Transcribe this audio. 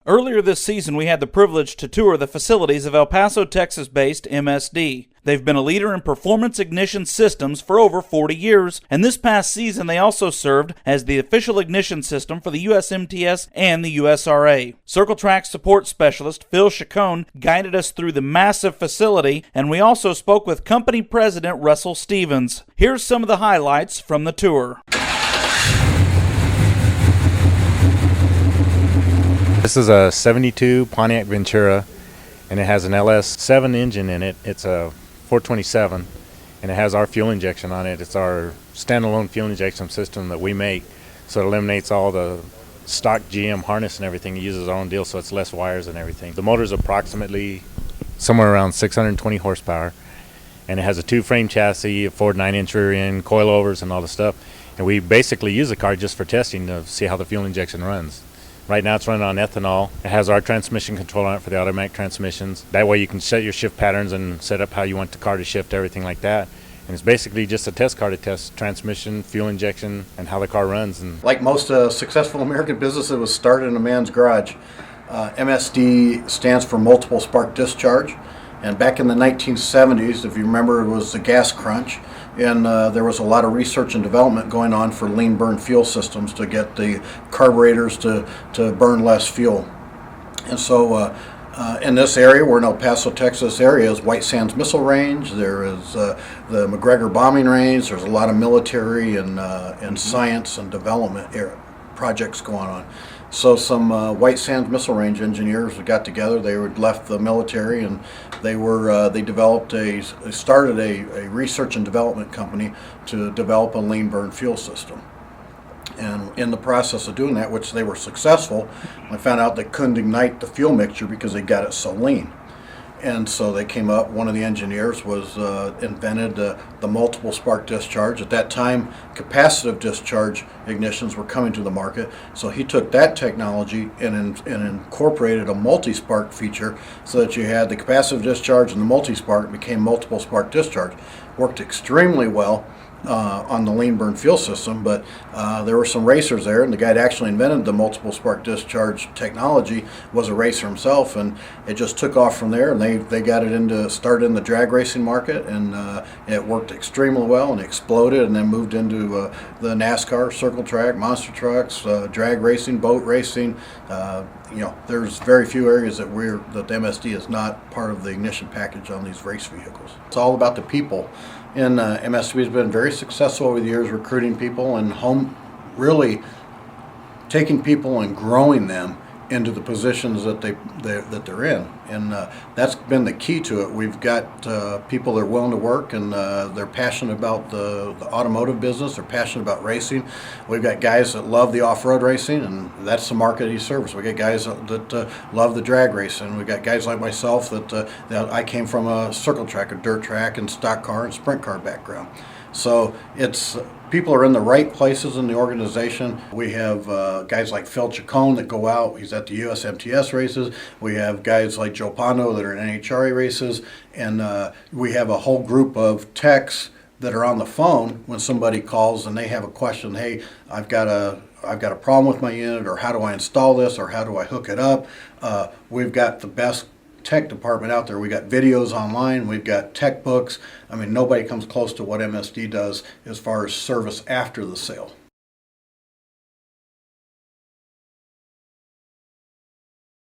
Earlier this season, we had the privilege to tour the facilities of El Paso, Texas-based MSD. They've been a leader in performance ignition systems for over 40 years, and this past season they also served as the official ignition system for the USMTS and the USRA. Circle Track Support Specialist Phil Chacon guided us through the massive facility, and we also spoke with Company President Russell Stevens. Here's some of the highlights from the tour. This is a 72 Pontiac Ventura, and it has an LS7 engine in it. It's a 427, and it has our fuel injection on it. It's our standalone fuel injection system that we make, so it eliminates all the stock GM harness and everything. It uses our own deal, so it's less wires and everything. The motor's approximately somewhere around 620 horsepower, and it has a two-frame chassis, a Ford 9-inch rear end, coilovers, and all the stuff. And we basically use the car just for testing to see how the fuel injection runs. Right now it's running on ethanol. It has our transmission control on it for the automatic transmissions. That way you can set your shift patterns and set up how you want the car to shift, everything like that. And it's basically just a test car to test transmission, fuel injection, and how the car runs. And like most successful American business, it was started in a man's garage. MSD stands for multiple spark discharge. And back in the 1970s, if you remember, it was the gas crunch. And there was a lot of research and development going on for lean burn fuel systems to get the carburetors to burn less fuel. And so in this area, we're in El Paso, Texas area, is White Sands Missile Range. There is the McGregor Bombing Range. There's a lot of military and science and development projects going on. So some White Sands Missile Range engineers got together. They had left the military, and they started a research and development company to develop a lean burn fuel system. And in the process of doing that, which they were successful, I found out they couldn't ignite the fuel mixture because they got it so lean. And so they came up, one of the engineers invented the multiple spark discharge. At that time, capacitive discharge ignitions were coming to the market. So he took that technology and incorporated a multi-spark feature so that you had the capacitive discharge and the multi-spark became multiple spark discharge. Worked extremely well on the lean burn fuel system, but there were some racers there, and the guy that actually invented the multiple spark discharge technology was a racer himself, and it just took off from there, and they got it started in the drag racing market, and it worked extremely well and exploded, and then moved into the NASCAR, circle track, monster trucks, drag racing, boat racing. There's very few areas that the MSD is not part of the ignition package on these race vehicles. It's all about the people. And MSD has been very successful over the years recruiting people and really taking people and growing them into the positions that they're in, and that's been the key to it. We've got people that are willing to work, and they're passionate about the automotive business. They're passionate about racing. We've got guys that love the off-road racing, and that's the market he serves. We got guys that love the drag racing. We've got guys like myself that I came from a circle track, a dirt track, and stock car and sprint car background. So people are in the right places in the organization. We have guys like Phil Chacon that go out. He's at the USMTS races. We have guys like Joe Pando that are in NHRA races. And we have a whole group of techs that are on the phone when somebody calls and they have a question. Hey, I've got a problem with my unit, or how do I install this, or how do I hook it up? We've got the best tech department out there. We got videos online, we've got tech books. I mean, nobody comes close to what MSD does as far as service after the sale.